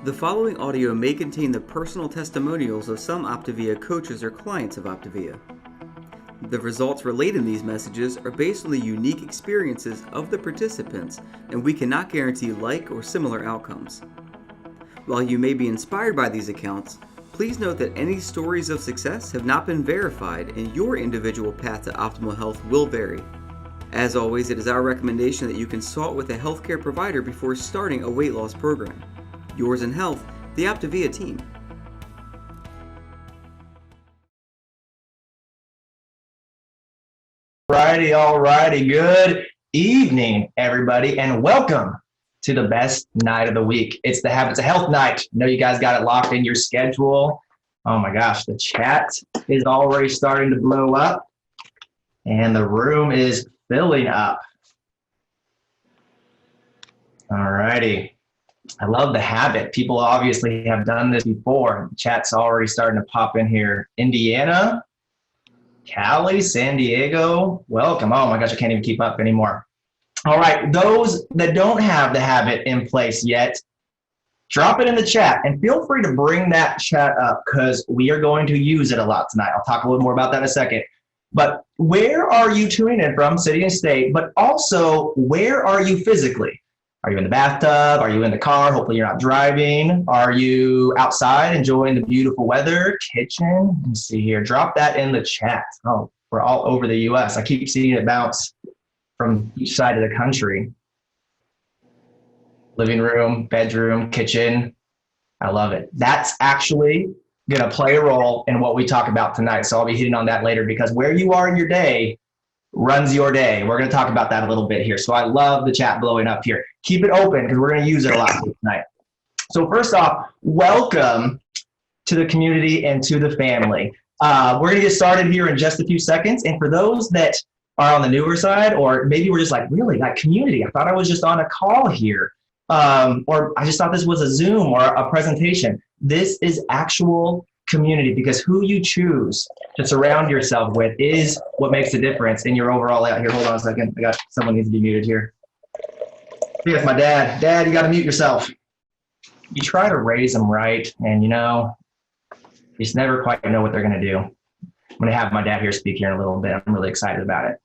The following audio may contain the personal testimonials of some Optavia coaches or clients of Optavia. The results relayed in these messages are based on the unique experiences of the participants, and we cannot guarantee like or similar outcomes. While you may be inspired by these accounts, please note that any stories of success have not been verified and your individual path to optimal health will vary. As always, it is our recommendation that you consult with a healthcare provider before starting a weight loss program. Yours in health, the Optavia team. Alrighty. Good evening, everybody, and welcome to the best night of the week. It's the Habits of Health night. I know you guys got it locked in your schedule. Oh my gosh, the chat is already starting to blow up, and the room is filling up. Alrighty. I love the habit. People obviously have done this before. The chat's already starting to pop in here. Indiana, Cali, San Diego, welcome. Oh my gosh, I can't even keep up anymore. All right, those that don't have the habit in place yet, drop it in the chat and feel free to bring that chat up because we are going to use it a lot tonight. I'll talk a little more about that in a second. But where are you tuning in from, city and state, but also where are you physically? Are you in the bathtub? Are you in the car? Hopefully you're not driving. Are you outside enjoying the beautiful weather? Kitchen? Let me see here. Drop that in the chat. Oh, we're all over the US. I keep seeing it bounce from each side of the country. Living room, bedroom, kitchen. I love it. That's actually going to play a role in what we talk about tonight. So I'll be hitting on that later because where you are in your day runs your day. We're going to talk about that a little bit here. So I love the chat blowing up here. Keep it open because we're going to use it a lot tonight. So first off, welcome to the community and to the family. We're going to get started here in just a few seconds. And for those that are on the newer side, or maybe we're just like, really, that community, I thought I was just on a call here. Or I just thought this was a Zoom or a presentation. This is actual community because who you choose to surround yourself with is what makes the difference in your overall out here. Hold on a second. I got someone needs to be muted here. Here's my dad. Dad, you got to mute yourself. You try to raise them right, and you just never quite know what they're going to do. I'm going to have my dad here speak here in a little bit. I'm really excited about it.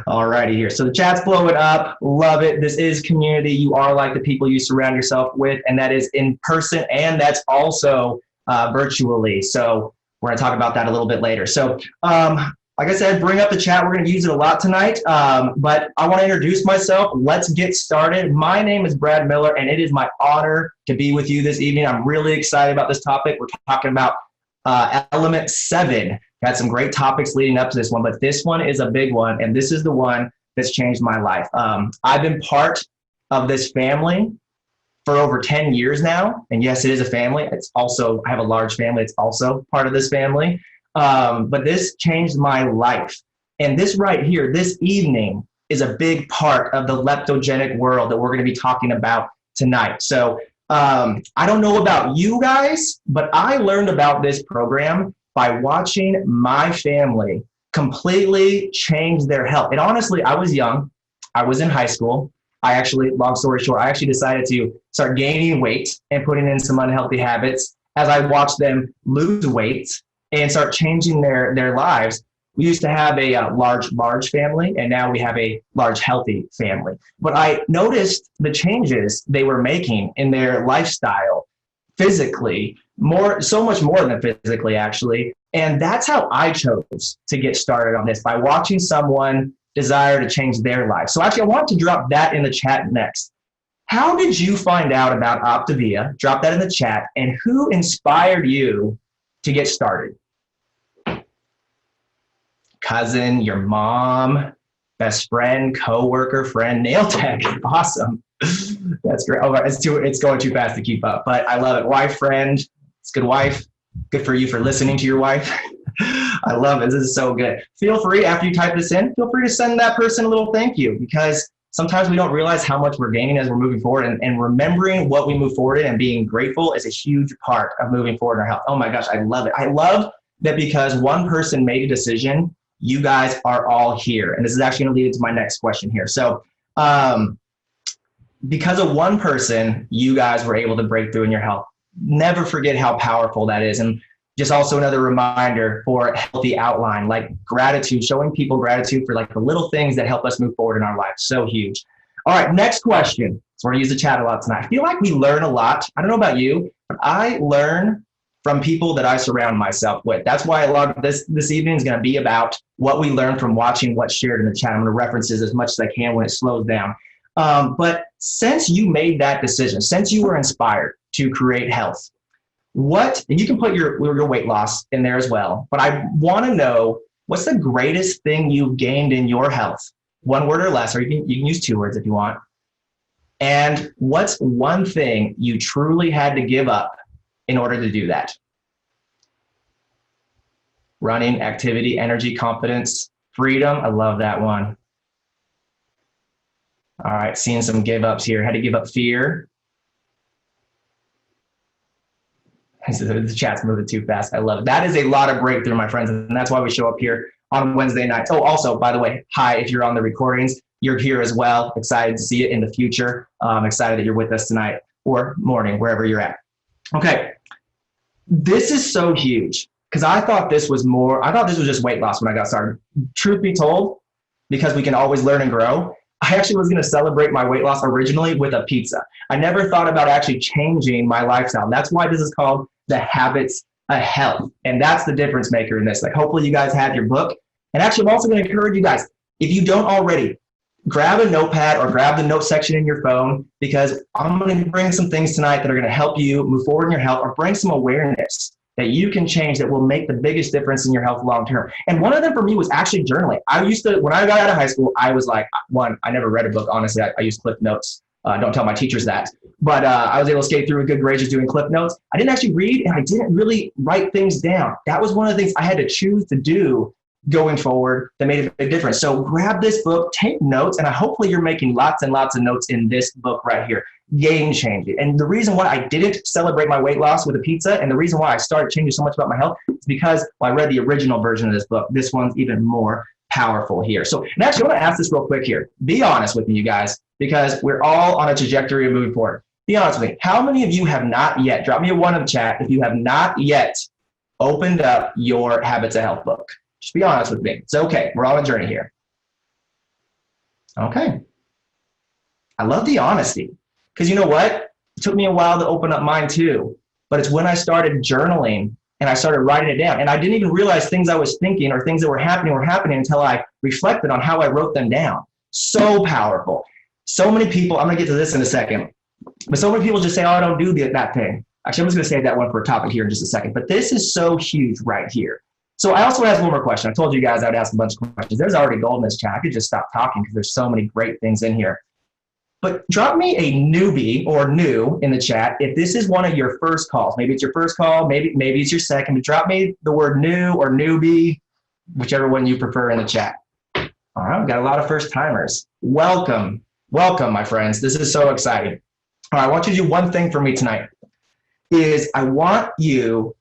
All righty here. So the chat's blowing up. Love it. This is community. You are like the people you surround yourself with, and that is in person, and that's also virtually. So we're going to talk about that a little bit later. So like I said, bring up the chat. We're going to use it a lot tonight, but I want to introduce myself. Let's get started. My name is Brad Miller, and it is my honor to be with you this evening. I'm really excited about this topic. We're talking about element 7. Got some great topics leading up to this one, but this one is a big one, and this is the one that's changed my life. I've been part of this family for over 10 years now, and yes, it is a family. It's also, I have a large family. It's also part of this family, but this changed my life. And this right here, this evening, is a big part of the leptogenic world that we're going to be talking about tonight. So I don't know about you guys, but I learned about this program by watching my family completely change their health. And honestly, I was young. I was in high school. Long story short, I actually decided to start gaining weight and putting in some unhealthy habits as I watched them lose weight and start changing their lives. We used to have a large family, and now we have a large, healthy family. But I noticed the changes they were making in their lifestyle, physically, so much more than physically, actually. And that's how I chose to get started on this, by watching someone desire to change their life. So actually, I want to drop that in the chat next. How did you find out about Optavia? Drop that in the chat. And who inspired you to get started? Cousin, your mom, best friend, coworker, friend, nail tech. Awesome. That's great. Oh, it's going too fast to keep up, but I love it. Wife, friend. It's good wife. Good for you for listening to your wife. I love it. This is so good. Feel free, after you type this in, feel free to send that person a little thank you, because sometimes we don't realize how much we're gaining as we're moving forward, and remembering what we move forward in and being grateful is a huge part of moving forward in our health. Oh my gosh, I love it. I love that because one person made a decision, you guys are all here. And this is actually going to lead into my next question here. So because of one person, you guys were able to break through in your health. Never forget how powerful that is. And just also another reminder for a healthy outline, like gratitude, showing people gratitude for like the little things that help us move forward in our life. So huge. All right, next question. So we're gonna use the chat a lot tonight. I feel like we learn a lot. I don't know about you, but I learn from people that I surround myself with. That's why a lot of this evening is gonna be about what we learn from watching what's shared in the chat. I'm gonna reference this as much as I can when it slows down. But since you made that decision, since you were inspired to create health, and you can put your weight loss in there as well, but I want to know, what's the greatest thing you've gained in your health? One word or less, or you can use 2 words if you want. And what's one thing you truly had to give up in order to do that? Running, activity, energy, confidence, freedom. I love that one. All right, seeing some give ups here. Had to give up fear. The chat's moving too fast. I love it. That is a lot of breakthrough, my friends. And that's why we show up here on Wednesday nights. Oh, also, by the way, hi, if you're on the recordings, you're here as well. Excited to see it in the future. I'm excited that you're with us tonight or morning, wherever you're at. Okay. This is so huge because I thought this was just weight loss when I got started. Truth be told, because we can always learn and grow, I actually was going to celebrate my weight loss originally with a pizza. I never thought about actually changing my lifestyle. That's why this is called The Habits of Health. And that's the difference maker in this. Like, hopefully you guys have your book. And actually, I'm also going to encourage you guys, if you don't already, grab a notepad or grab the note section in your phone, because I'm going to bring some things tonight that are going to help you move forward in your health or bring some awareness that you can change that will make the biggest difference in your health long term. And one of them for me was actually journaling. When I got out of high school, I was like, I never read a book, honestly. I used Cliff Notes. Don't tell my teachers that. But I was able to skate through with good grades just doing Cliff Notes. I didn't actually read, and I didn't really write things down. That was one of the things I had to choose to do going forward that made a big difference. So grab this book, take notes, and hopefully you're making lots and lots of notes in this book right here. Game changing. And the reason why I didn't celebrate my weight loss with a pizza, and the reason why I started changing so much about my health, is because I read the original version of this book. This one's even more powerful here. So, and actually, I want to ask this real quick here. Be honest with me, you guys, because we're all on a trajectory of moving forward. Be honest with me. How many of you have not yet, drop me a 1 in the chat, if you have not yet opened up your Habits of Health book? Just be honest with me. It's okay. We're on a journey here. Okay. I love the honesty. Because you know what? It took me a while to open up mine too. But it's when I started journaling and I started writing it down. And I didn't even realize things I was thinking or things that were happening until I reflected on how I wrote them down. So powerful. So many people, I'm going to get to this in a second, but so many people just say, oh, I don't do that thing. Actually, I'm just going to save that one for a topic here in just a second. But this is so huge right here. So I also asked one more question. I told you guys I would ask a bunch of questions. There's already gold in this chat. I could just stop talking because there's so many great things in here. But drop me a newbie or new in the chat if this is one of your first calls. Maybe it's your first call, maybe it's your second. But drop me the word new or newbie, whichever one you prefer in the chat. All right, we've got a lot of first timers. Welcome, my friends. This is so exciting. All right, I want you to do one thing for me tonight. I want you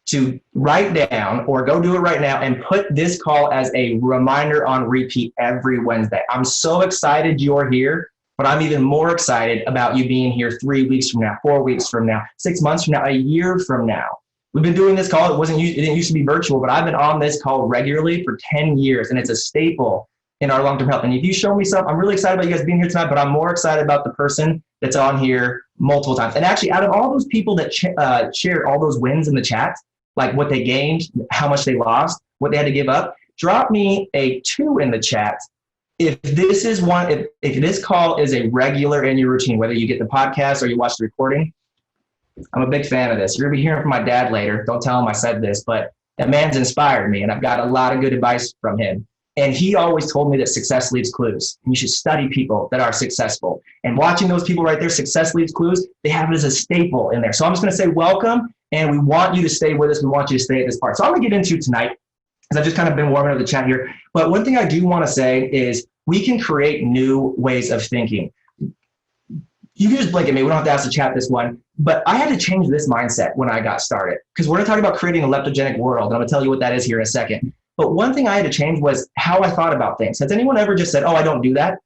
to write down or go do it right now and put this call as a reminder on repeat every Wednesday. I'm so excited you're here. But I'm even more excited about you being here 3 weeks from now, 4 weeks from now, 6 months from now, a year from now. We've been doing this call. It didn't used to be virtual, but I've been on this call regularly for 10 years, and it's a staple in our long-term health. And if you show me something, I'm really excited about you guys being here tonight, but I'm more excited about the person that's on here multiple times. And actually, out of all those people that shared all those wins in the chat, like what they gained, how much they lost, what they had to give up, drop me a 2 in the chat. If this call is a regular in your routine, whether you get the podcast or you watch the recording, I'm a big fan of this. You're going to be hearing from my dad later. Don't tell him I said this, but that man's inspired me, and I've got a lot of good advice from him. And he always told me that success leaves clues. And you should study people that are successful. And watching those people right there, success leaves clues, they have it as a staple in there. So I'm just going to say welcome, and we want you to stay with us. We want you to stay at this part. So I'm going to get into tonight, because I've just kind of been warming up the chat here. But one thing I do want to say is we can create new ways of thinking. You can just blink at me. We don't have to ask the chat this one. But I had to change this mindset when I got started, because we're going to talk about creating a leptogenic world. And I'm going to tell you what that is here in a second. But one thing I had to change was how I thought about things. Has anyone ever just said, oh, I don't do that?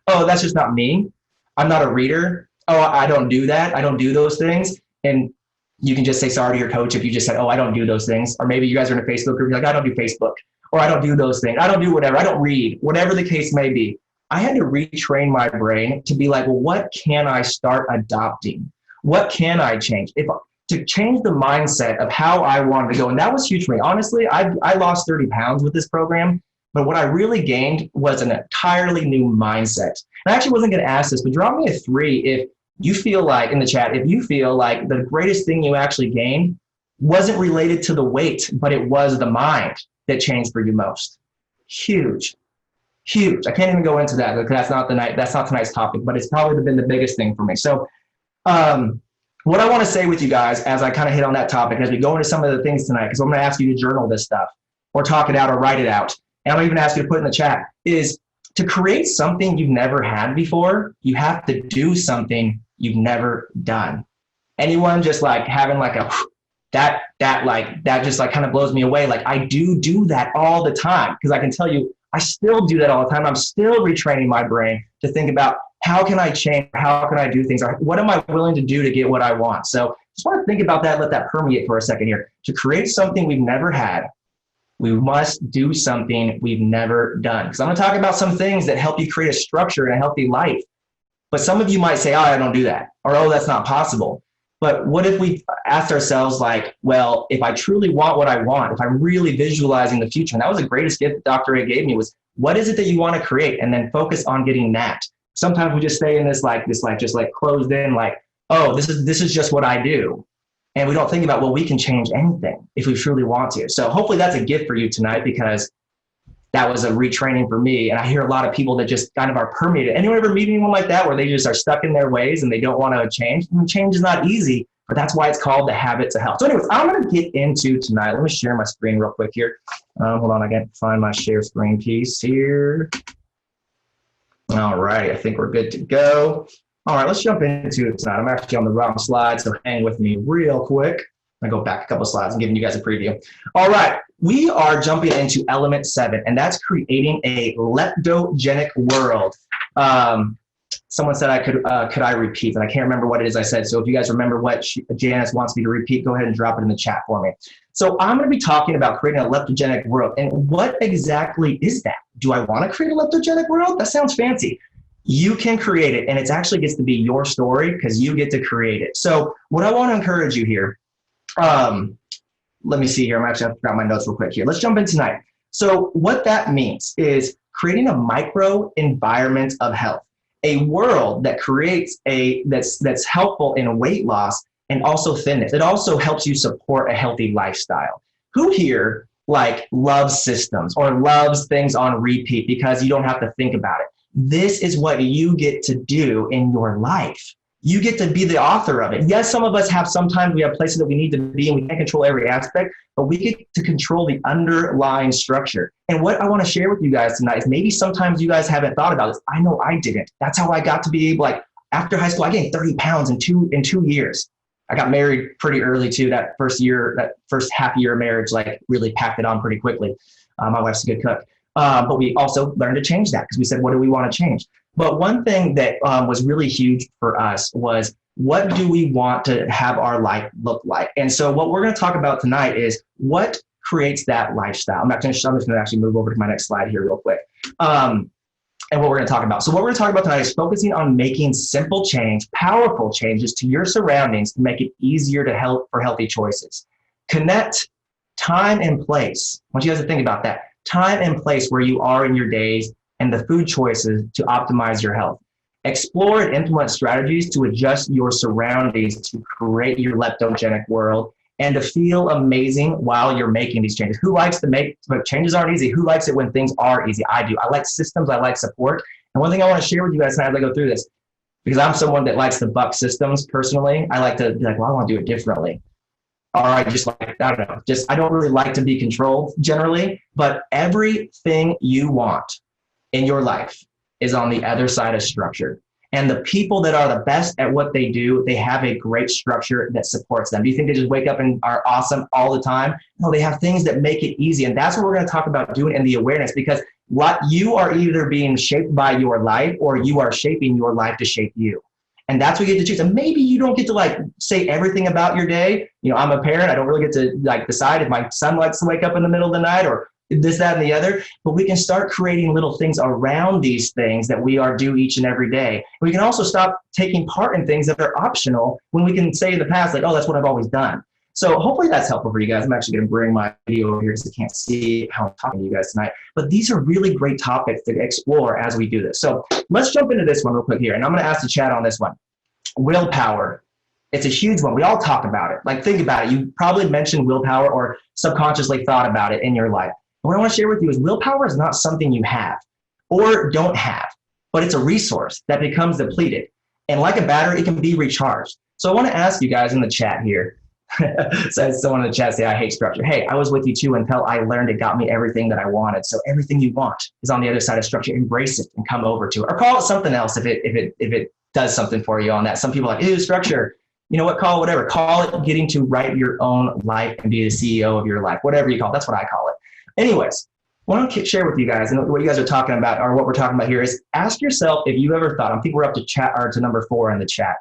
Oh, that's just not me. I'm not a reader. Oh, I don't do that. I don't do those things. And you can just say sorry to your coach if you just said, oh, I don't do those things. Or maybe you guys are in a Facebook group, you're like, I don't do Facebook, or I don't do those things. I don't do whatever. I don't read, whatever the case may be. I had to retrain my brain to be like, well, what can I start adopting? What can I change? To change the mindset of how I wanted to go. And that was huge for me. Honestly, I lost 30 pounds with this program, but what I really gained was an entirely new mindset. And I actually wasn't going to ask this, but drop me a 3 if you feel like, in the chat, if you feel like the greatest thing you actually gained wasn't related to the weight, but it was the mind that changed for you most. Huge. Huge. I can't even go into that because that's not tonight's topic, but it's probably been the biggest thing for me. So what I want to say with you guys as I kind of hit on that topic, as we go into some of the things tonight, because I'm going to ask you to journal this stuff or talk it out or write it out. And I'm even ask you to put in the chat is to create something you've never had before, you have to do something you've never done. Anyone just like having like a, that just like kind of blows me away. Like I do that all the time because I can tell you, I still do that all the time. I'm still retraining my brain to think about how can I change? How can I do things? What am I willing to do to get what I want? So just want to think about that. Let that permeate for a second here. To create something we've never had, we must do something we've never done. Because I'm going to talk about some things that help you create a structure and a healthy life. But some of you might say, oh, I don't do that. Or, oh, that's not possible. But what if we asked ourselves like, well, if I truly want what I want, if I'm really visualizing the future, and that was the greatest gift that Dr. A gave me was, what is it that you want to create? And then focus on getting that. Sometimes we just stay in this just closed in, like, oh, this is just what I do. And we don't think about, well, we can change anything if we truly want to. So hopefully that's a gift for you tonight because that was a retraining for me. And I hear a lot of people that just kind of are permeated. Anyone ever meet anyone like that where they just are stuck in their ways and they don't want to change? And change is not easy, but that's why it's called the habits of health. So anyways, I'm going to get into tonight. Let me share my screen real quick here. Hold on, I got to find my share screen piece here. All right, I think we're good to go. All right, let's jump into it tonight. I'm actually on the wrong slide, so hang with me real quick. I'm gonna go back a couple slides and giving you guys a preview. All right, we are jumping into element 7, and that's creating a leptogenic world. Someone said could I repeat, and I can't remember what it is I said. So if you guys remember what Janice wants me to repeat, go ahead and drop it in the chat for me. So I'm going to be talking about creating a leptogenic world. And what exactly is that? Do I want to create a leptogenic world? That sounds fancy. You can create it, and it actually gets to be your story because you get to create it. So what I want to encourage you here, let me see here. I'm actually going to grab my notes real quick here. Let's jump in tonight. So what that means is creating a micro environment of health, a world that creates that's helpful in weight loss and also thinness. It also helps you support a healthy lifestyle. Who here loves systems or loves things on repeat because you don't have to think about it? This is what you get to do in your life. You get to be the author of it. Yes, sometimes we have places that we need to be and we can't control every aspect, but we get to control the underlying structure. And what I want to share with you guys tonight is maybe sometimes you guys haven't thought about this. I know I didn't. That's how I got to be able, after high school, I gained 30 pounds in two years. I got married pretty early too. That first half year of marriage, really packed it on pretty quickly. My wife's a good cook. But we also learned to change that because we said, what do we want to change? But one thing that was really huge for us was, what do we want to have our life look like? And so what we're going to talk about tonight is what creates that lifestyle. I'm just going to actually move over to my next slide here real quick. And what we're going to talk about. So what we're going to talk about tonight is focusing on making simple change, powerful changes to your surroundings to make it easier to help for healthy choices. Connect time and place. I want you guys to think about that. Time and place where you are in your days and the food choices to optimize your health. Explore and implement strategies to adjust your surroundings to create your leptogenic world and to feel amazing while you're making these changes. Who likes to make, but changes aren't easy. Who likes it when things are easy? I do. I like systems. I like support. And one thing I want to share with you guys tonight as I go through this, because I'm someone that likes to buck systems personally, I like to be like, well, I want to do it differently. Or I don't really like to be controlled generally, but everything you want in your life is on the other side of structure. And the people that are the best at what they do, they have a great structure that supports them. Do you think they just wake up and are awesome all the time? No, they have things that make it easy. And that's what we're going to talk about doing in the awareness, because what you are either being shaped by your life or you are shaping your life to shape you. And that's what you get to choose. And maybe you don't get to like say everything about your day. You know, I'm a parent. I don't really get to like decide if my son likes to wake up in the middle of the night or this, that, and the other. But we can start creating little things around these things that we are due each and every day. We can also stop taking part in things that are optional when we can say in the past, like, oh, that's what I've always done. So hopefully that's helpful for you guys. I'm actually going to bring my video over here because I can't see how I'm talking to you guys tonight. But these are really great topics to explore as we do this. So let's jump into this one real quick here. And I'm going to ask the chat on this one. Willpower. It's a huge one. We all talk about it. Like, think about it. You probably mentioned willpower or subconsciously thought about it in your life. What I want to share with you is willpower is not something you have or don't have, but it's a resource that becomes depleted. And like a battery, it can be recharged. So I want to ask you guys in the chat here. So someone in the chat say, I hate structure. Hey, I was with you too until I learned it got me everything that I wanted. So everything you want is on the other side of structure. Embrace it and come over to it, or call it something else if it does something for you on that. Some people are like, ew, structure. You know what? Call it whatever. Call it getting to write your own life and be the CEO of your life. Whatever you call it. That's what I call it. Anyways, what I want to share with you guys, and what you guys are talking about, or what we're talking about here, is ask yourself if you've ever thought. I think we're up to chat or to number 4 in the chat.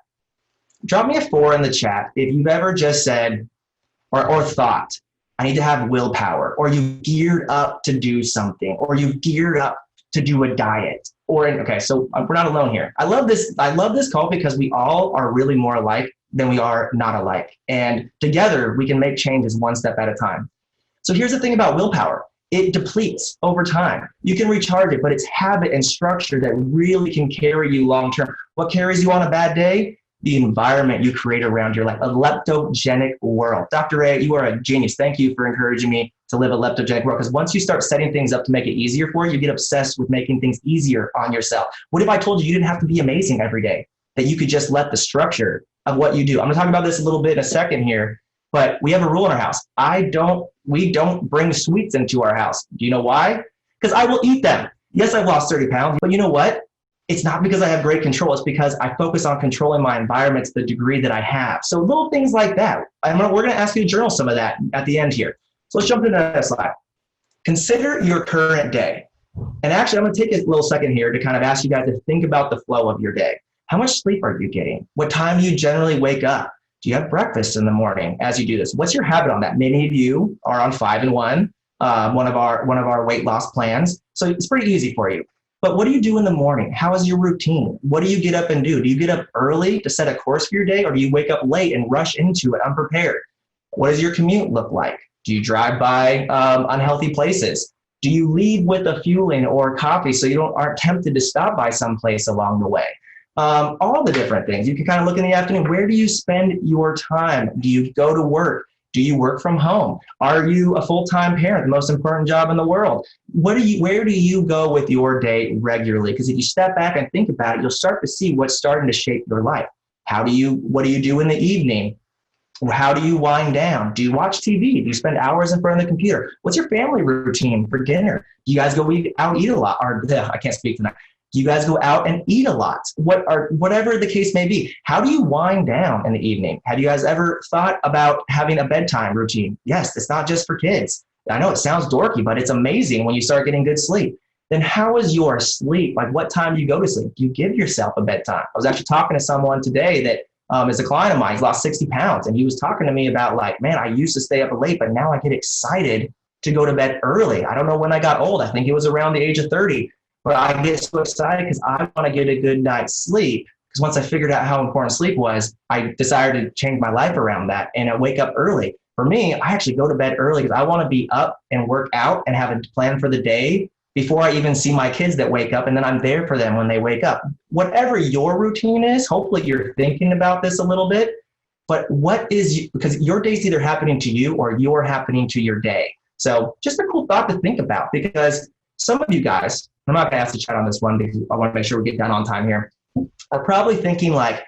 Drop me a 4 in the chat if you've ever just said or thought, I need to have willpower, or you geared up to do something, or you geared up to do a diet. Okay, so we're not alone here. I love this call because we all are really more alike than we are not alike. And together we can make changes one step at a time. So here's the thing about willpower. It depletes over time. You can recharge it, but it's habit and structure that really can carry you long term. What carries you on a bad day? The environment you create around your life, a leptogenic world. Dr. A, you are a genius. Thank you for encouraging me to live a leptogenic world, because once you start setting things up to make it easier for you, you get obsessed with making things easier on yourself. What if I told you you didn't have to be amazing every day, that you could just let the structure of what you do? I'm gonna talk about this a little bit in a second here, but we have a rule in our house. We don't bring sweets into our house. Do you know why? Because I will eat them. Yes, I've lost 30 pounds, but you know what? It's not because I have great control. It's because I focus on controlling my environment to the degree that I have. So little things like that. We're going to ask you to journal some of that at the end here. So let's jump into that slide. Consider your current day. And actually, I'm going to take a little second here to kind of ask you guys to think about the flow of your day. How much sleep are you getting? What time do you generally wake up? Do you have breakfast in the morning as you do this? What's your habit on that? Many of you are on 5 and 1, one of our weight loss plans. So it's pretty easy for you. But what do you do in the morning? How is your routine? What do you get up and do? Do you get up early to set a course for your day, or do you wake up late and rush into it unprepared? What does your commute look like? Do you drive by unhealthy places? Do you leave with a fueling or coffee so you aren't tempted to stop by someplace along the way? All the different things. You can kind of look in the afternoon. Where do you spend your time? Do you go to work? Do you work from home? Are you a full-time parent, the most important job in the world? Where do you go with your day regularly? Because if you step back and think about it, you'll start to see what's starting to shape your life. What do you do in the evening? How do you wind down? Do you watch TV? Do you spend hours in front of the computer? What's your family routine for dinner? Do you guys go out eat a lot? I can't speak tonight. Do you guys go out and eat a lot? Whatever the case may be, how do you wind down in the evening? Have you guys ever thought about having a bedtime routine? Yes, it's not just for kids. I know it sounds dorky, but it's amazing when you start getting good sleep. Then how is your sleep? Like, what time do you go to sleep? Do you give yourself a bedtime? I was actually talking to someone today that is a client of mine. He's lost 60 pounds. And he was talking to me about, like, man, I used to stay up late, but now I get excited to go to bed early. I don't know when I got old. I think it was around the age of 30. But I get so excited because I want to get a good night's sleep. Because once I figured out how important sleep was, I decided to change my life around that. And I wake up early. For me, I actually go to bed early because I want to be up and work out and have a plan for the day before I even see my kids that wake up. And then I'm there for them when they wake up. Whatever your routine is, hopefully you're thinking about this a little bit. But because your day's either happening to you or you're happening to your day. So just a cool thought to think about, because some of you guys, I'm not going to ask the chat on this one because I want to make sure we get done on time here, are probably thinking, like,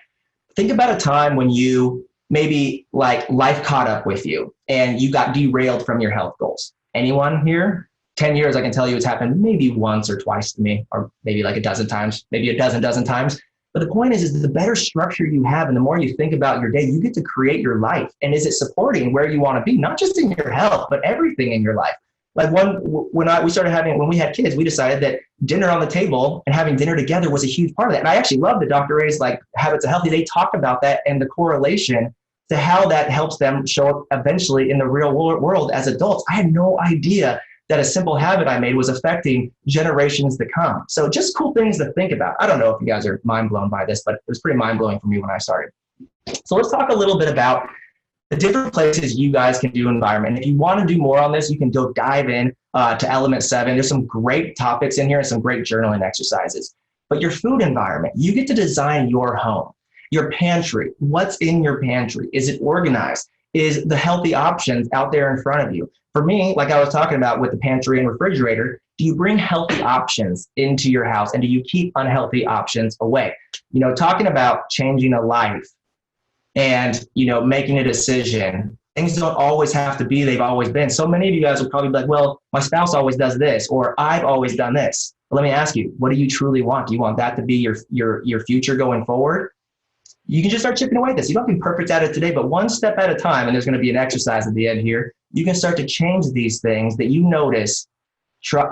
think about a time when you maybe, like, life caught up with you and you got derailed from your health goals. Anyone here? 10 years, I can tell you it's happened maybe once or twice to me, or maybe like a dozen times, maybe a dozen times. But the point is the better structure you have and the more you think about your day, you get to create your life. And is it supporting where you want to be, not just in your health, but everything in your life? Like when we had kids, we decided that dinner on the table and having dinner together was a huge part of that. And I actually love the Dr. A's like Habits of Healthy. They talk about that and the correlation to how that helps them show up eventually in the real world as adults. I had no idea that a simple habit I made was affecting generations to come. So just cool things to think about. I don't know if you guys are mind blown by this, but it was pretty mind blowing for me when I started. So let's talk a little bit about the different places you guys can do environment. And if you want to do more on this, you can go dive in to element 7. There's some great topics in here and some great journaling exercises. But your food environment, you get to design your home. Your pantry, what's in your pantry? Is it organized? Is the healthy options out there in front of you? For me, like I was talking about with the pantry and refrigerator, do you bring healthy options into your house and do you keep unhealthy options away? You know, talking about changing a life and, you know, making a decision, things don't always have to be they've always been. So many of you guys will probably be like, well, my spouse always does this, or I've always done this. But let me ask you, what do you truly want? Do you want that to be your future going forward? You can just start chipping away at this. You don't have to be perfect at it today, but one step at a time, and there's going to be an exercise at the end here, you can start to change these things that you notice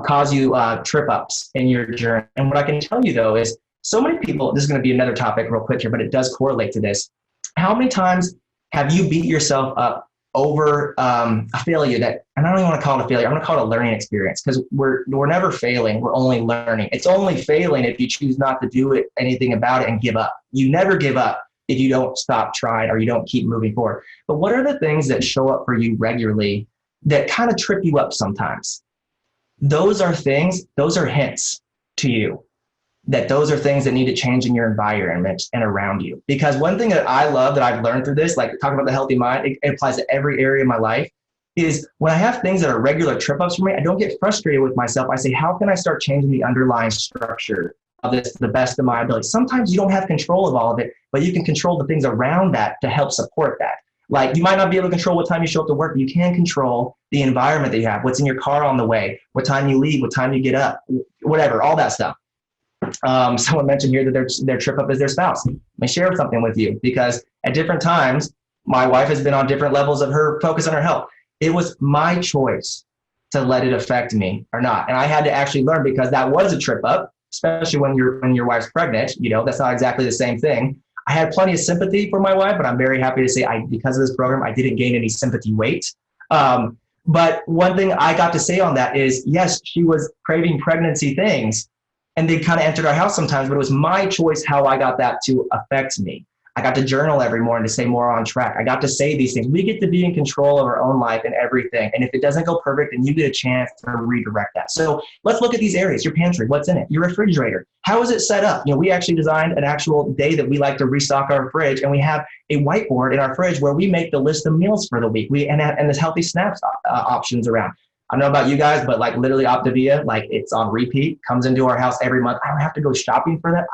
cause you trip ups in your journey. And what I can tell you though is so many people, this is going to be another topic real quick here, but it does correlate to this. How many times have you beat yourself up over a failure that, and I don't even want to call it a failure, I'm going to call it a learning experience, because we're never failing, we're only learning. It's only failing if you choose not to do anything about it and give up. You never give up if you don't stop trying or you don't keep moving forward. But what are the things that show up for you regularly that kind of trip you up sometimes? Those are things, those are hints to you that those are things that need to change in your environment and around you. Because one thing that I love that I've learned through this, like talking about the healthy mind, it applies to every area of my life, is when I have things that are regular trip ups for me, I don't get frustrated with myself. I say, how can I start changing the underlying structure of this to the best of my ability? Sometimes you don't have control of all of it, but you can control the things around that to help support that. Like you might not be able to control what time you show up to work, but you can control the environment that you have, what's in your car on the way, what time you leave, what time you get up, whatever, all that stuff. Someone mentioned here that their trip up is their spouse. Let me share something with you, because at different times, my wife has been on different levels of her focus on her health. It was my choice to let it affect me or not. And I had to actually learn, because that was a trip up, especially when your wife's pregnant. You know, that's not exactly the same thing. I had plenty of sympathy for my wife, but I'm very happy to say because of this program, I didn't gain any sympathy weight. But one thing I got to say on that is, yes, she was craving pregnancy things, and they kind of entered our house sometimes, but it was my choice how I got that to affect me. I got to journal every morning to stay more on track. I got to say these things. We get to be in control of our own life and everything. And if it doesn't go perfect, then you get a chance to redirect that. So let's look at these areas. Your pantry, what's in it? Your refrigerator, how is it set up? You know, we actually designed an actual day that we like to restock our fridge, and we have a whiteboard in our fridge where we make the list of meals for the week. And there's healthy snacks options around. I don't know about you guys, but like literally Optavia, like it's on repeat, comes into our house every month. I don't have to go shopping for that.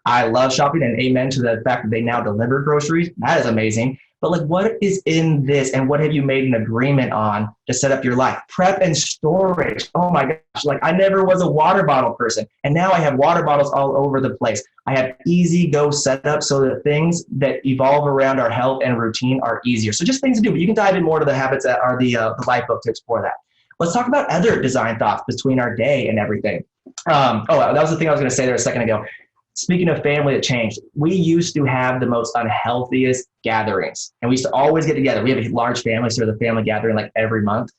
I love shopping, and amen to the fact that they now deliver groceries. That is amazing. But like, what is in this, and what have you made an agreement on to set up your life? Prep and storage. Oh my gosh. Like I never was a water bottle person, and now I have water bottles all over the place. I have easy go setup so that things that evolve around our health and routine are easier. So just things to do, but you can dive in more to the habits that are the life book to explore that. Let's talk about other design thoughts between our day and everything. That was the thing I was going to say there a second ago. Speaking of family that changed, we used to have the most unhealthiest gatherings, and we used to always get together. We have a large family, so the family gathering like every month.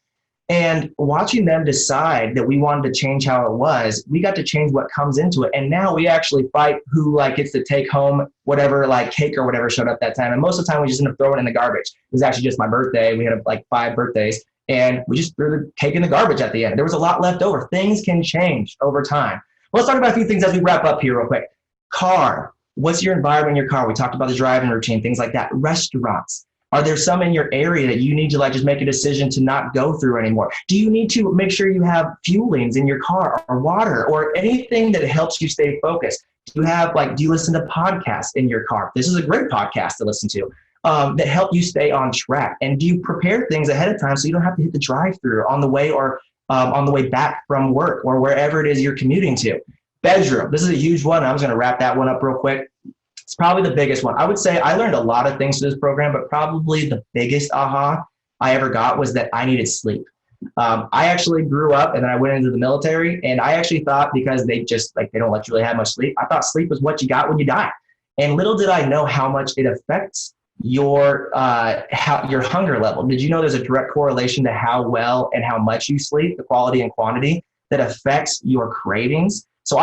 And watching them decide that we wanted to change how it was, we got to change what comes into it. And now we actually fight who like gets to take home whatever like cake or whatever showed up that time. And most of the time we just end up throwing it in the garbage. It was actually just my birthday. We had like 5 birthdays, and we just threw the cake in the garbage at the end. There was a lot left over. Things can change over time. Well, let's talk about a few things as we wrap up here real quick. Car. What's your environment in your car? We talked about the driving routine, things like that. Restaurants. Are there some in your area that you need to like just make a decision to not go through anymore? Do you need to make sure you have fuelings in your car or water or anything that helps you stay focused? Do you listen to podcasts in your car? This is a great podcast to listen to that help you stay on track. And do you prepare things ahead of time so you don't have to hit the drive-through on the way or on the way back from work or wherever it is you're commuting to? Bedroom. This is a huge one. I'm just going to wrap that one up real quick. It's probably the biggest one. I would say I learned a lot of things through this program, but probably the biggest aha I ever got was that I needed sleep. I actually grew up and then I went into the military, and I actually thought, because they just like, they don't let you really have much sleep, I thought sleep was what you got when you die. And little did I know how much it affects your your hunger level. Did you know there's a direct correlation to how well and how much you sleep, the quality and quantity that affects your cravings? So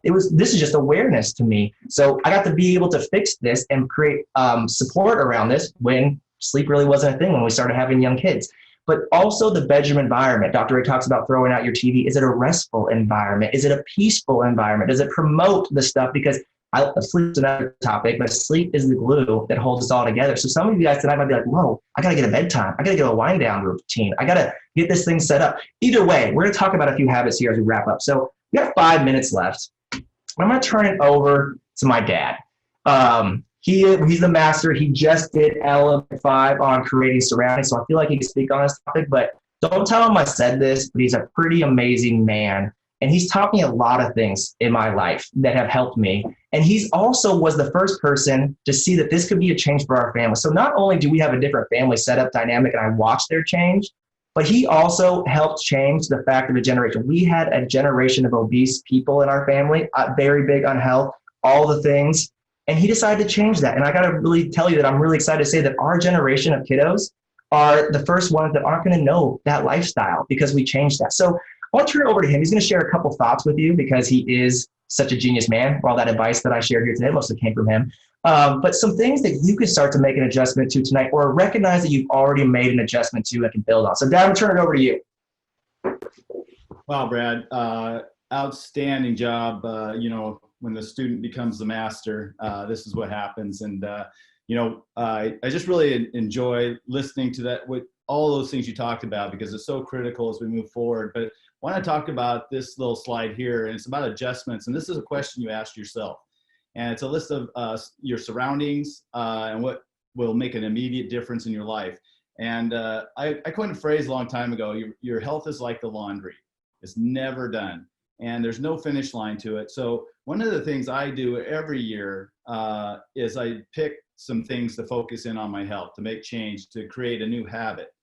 this is just awareness to me. So I got to be able to fix this and create support around this when sleep really wasn't a thing, when we started having young kids. But also the bedroom environment. Dr. Ray talks about throwing out your TV. Is it a restful environment? Is it a peaceful environment? Does it promote the stuff? Because sleep is another topic, but sleep is the glue that holds us all together. So some of you guys tonight might be like, whoa, I got to get a bedtime. I got to get a wind down routine. I got to get this thing set up. Either way, we're going to talk about a few habits here as we wrap up. So we have 5 minutes left. I'm going to turn it over to my dad. He's the master. He just did Element 5 on creating surroundings. So I feel like he can speak on this topic, but don't tell him I said this, but he's a pretty amazing man. And he's taught me a lot of things in my life that have helped me. And he's also was the first person to see that this could be a change for our family. So not only do we have a different family setup dynamic and I watched their change, but he also helped change the fact of a generation. We had a generation of obese people in our family, very big on health, all the things. And he decided to change that. And I got to really tell you that I'm really excited to say that our generation of kiddos are the first ones that aren't going to know that lifestyle because we changed that. So I want to turn it over to him. He's going to share a couple thoughts with you because he is such a genius man. All that advice that I shared here today mostly came from him. But some things that you can start to make an adjustment to tonight, or recognize that you've already made an adjustment to and can build on. So Dad, I'm going to turn it over to you. Wow, Brad, outstanding job. When the student becomes the master, this is what happens. And, I just really enjoy listening to that, with all those things you talked about, because it's so critical as we move forward. But I want to talk about this little slide here, and it's about adjustments. And this is a question you asked yourself. And it's a list of your surroundings and what will make an immediate difference in your life. And I coined a phrase a long time ago, your health is like the laundry. It's never done. And there's no finish line to it. So one of the things I do every year is I pick some things to focus in on my health, to make change, to create a new habit.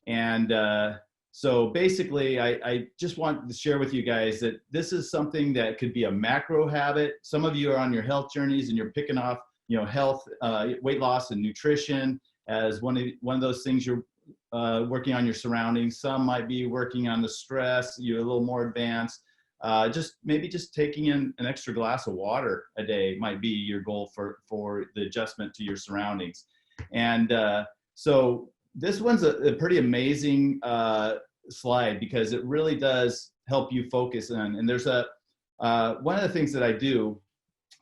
And so basically, I just want to share with you guys that this is something that could be a macro habit. Some of you are on your health journeys and you're picking off, health, weight loss and nutrition as one of those things you're working on your surroundings. Some might be working on the stress. You're a little more advanced. Just taking in an extra glass of water a day might be your goal for the adjustment to your surroundings. And so this one's a pretty amazing slide because it really does help you focus in. And there's one of the things that I do,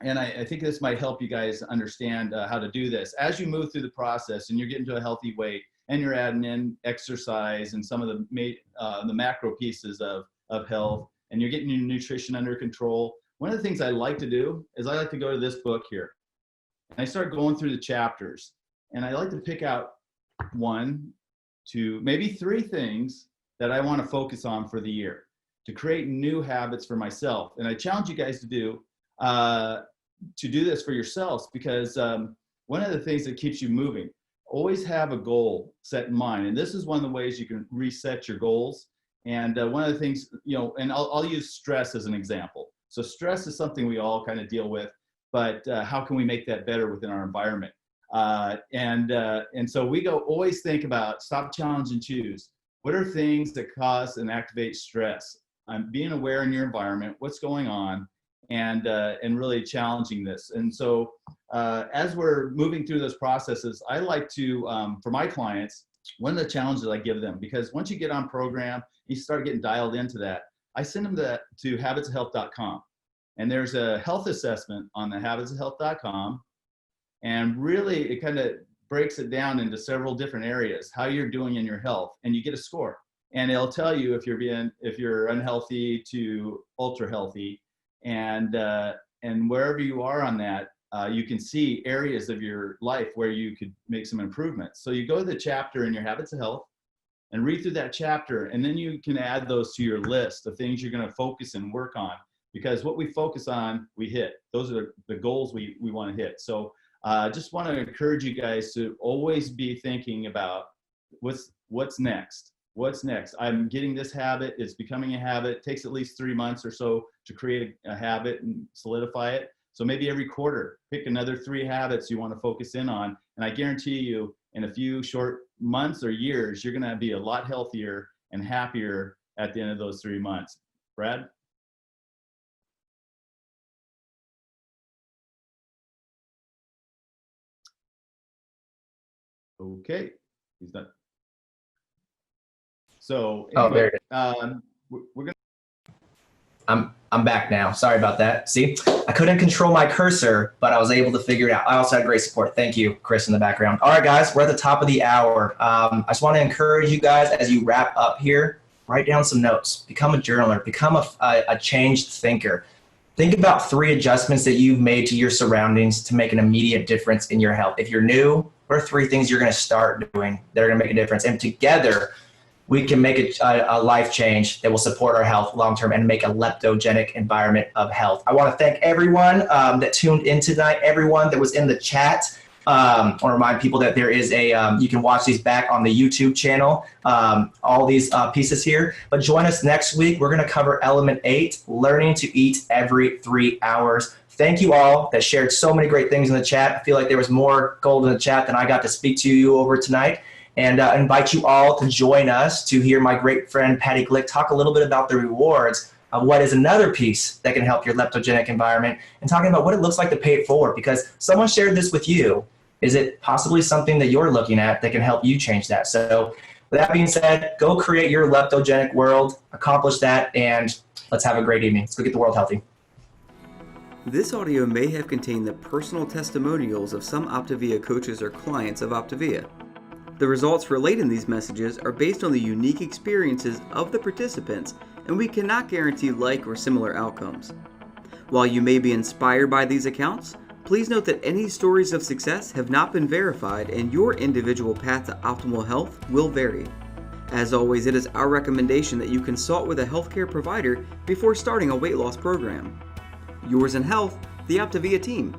and I think this might help you guys understand how to do this. As you move through the process and you're getting to a healthy weight and you're adding in exercise and some of the macro pieces of health, and you're getting your nutrition under control, one of the things I like to do is I like to go to this book here. And I start going through the chapters. And I like to pick out 1, 2, maybe 3 things that I want to focus on for the year to create new habits for myself. And I challenge you guys to do this for yourselves, because one of the things that keeps you moving, always have a goal set in mind. And this is one of the ways you can reset your goals. And one of the things, and I'll use stress as an example. So stress is something we all kind of deal with, but how can we make that better within our environment? And so we always think about stop, challenge, and choose. What are things that cause and activate stress? Being aware in your environment, what's going on, and really challenging this. And so as we're moving through those processes, I like to, for my clients, one of the challenges I give them, because once you get on program, you start getting dialed into that, I send them to habitsofhealth.com. And there's a health assessment on the habitsofhealth.com. And really, it kind of breaks it down into several different areas, how you're doing in your health, and you get a score. And it'll tell you if you're unhealthy to ultra healthy, and wherever you are on that, you can see areas of your life where you could make some improvements. So you go to the chapter in your Habits of Health and read through that chapter, and then you can add those to your list of things you're going to focus and work on because what we focus on, we hit. Those are the goals we want to hit. So just want to encourage you guys to always be thinking about what's next. What's next? I'm getting this habit. It's becoming a habit. It takes at least 3 months or so to create a habit and solidify it. So maybe every quarter, pick another 3 habits you want to focus in on. And I guarantee you, in a few short months or years, you're going to be a lot healthier and happier at the end of those 3 months. Brad? Okay, he's done. So anyway, we're gonna. I'm back now. Sorry about that. See, I couldn't control my cursor, but I was able to figure it out. I also had great support. Thank you, Chris, in the background. All right, guys, we're at the top of the hour. I just want to encourage you guys as you wrap up here, write down some notes. Become a journaler. Become a changed thinker. Think about 3 adjustments that you've made to your surroundings to make an immediate difference in your health. If you're new, what are 3 things you're going to start doing that are going to make a difference? And together, we can make a life change that will support our health long-term and make a leptogenic environment of health. I want to thank everyone that tuned in tonight, everyone that was in the chat. I want to remind people that there is you can watch these back on the YouTube channel, all these pieces here. But join us next week. We're going to cover element 8, learning to eat every 3 hours. Thank you all that shared so many great things in the chat. I feel like there was more gold in the chat than I got to speak to you over tonight. And invite you all to join us to hear my great friend Patty Glick talk a little bit about the rewards of what is another piece that can help your leptogenic environment, and talking about what it looks like to pay it forward, because someone shared this with you. Is it possibly something that you're looking at that can help you change that? So with that being said, go create your leptogenic world, accomplish that, and let's have a great evening. Let's go get the world healthy. This audio may have contained the personal testimonials of some Optavia coaches or clients of Optavia. The results relayed in these messages are based on the unique experiences of the participants, and we cannot guarantee like or similar outcomes. While you may be inspired by these accounts, please note that any stories of success have not been verified, and your individual path to optimal health will vary. As always, it is our recommendation that you consult with a healthcare provider before starting a weight loss program. Yours in health, the Optavia team.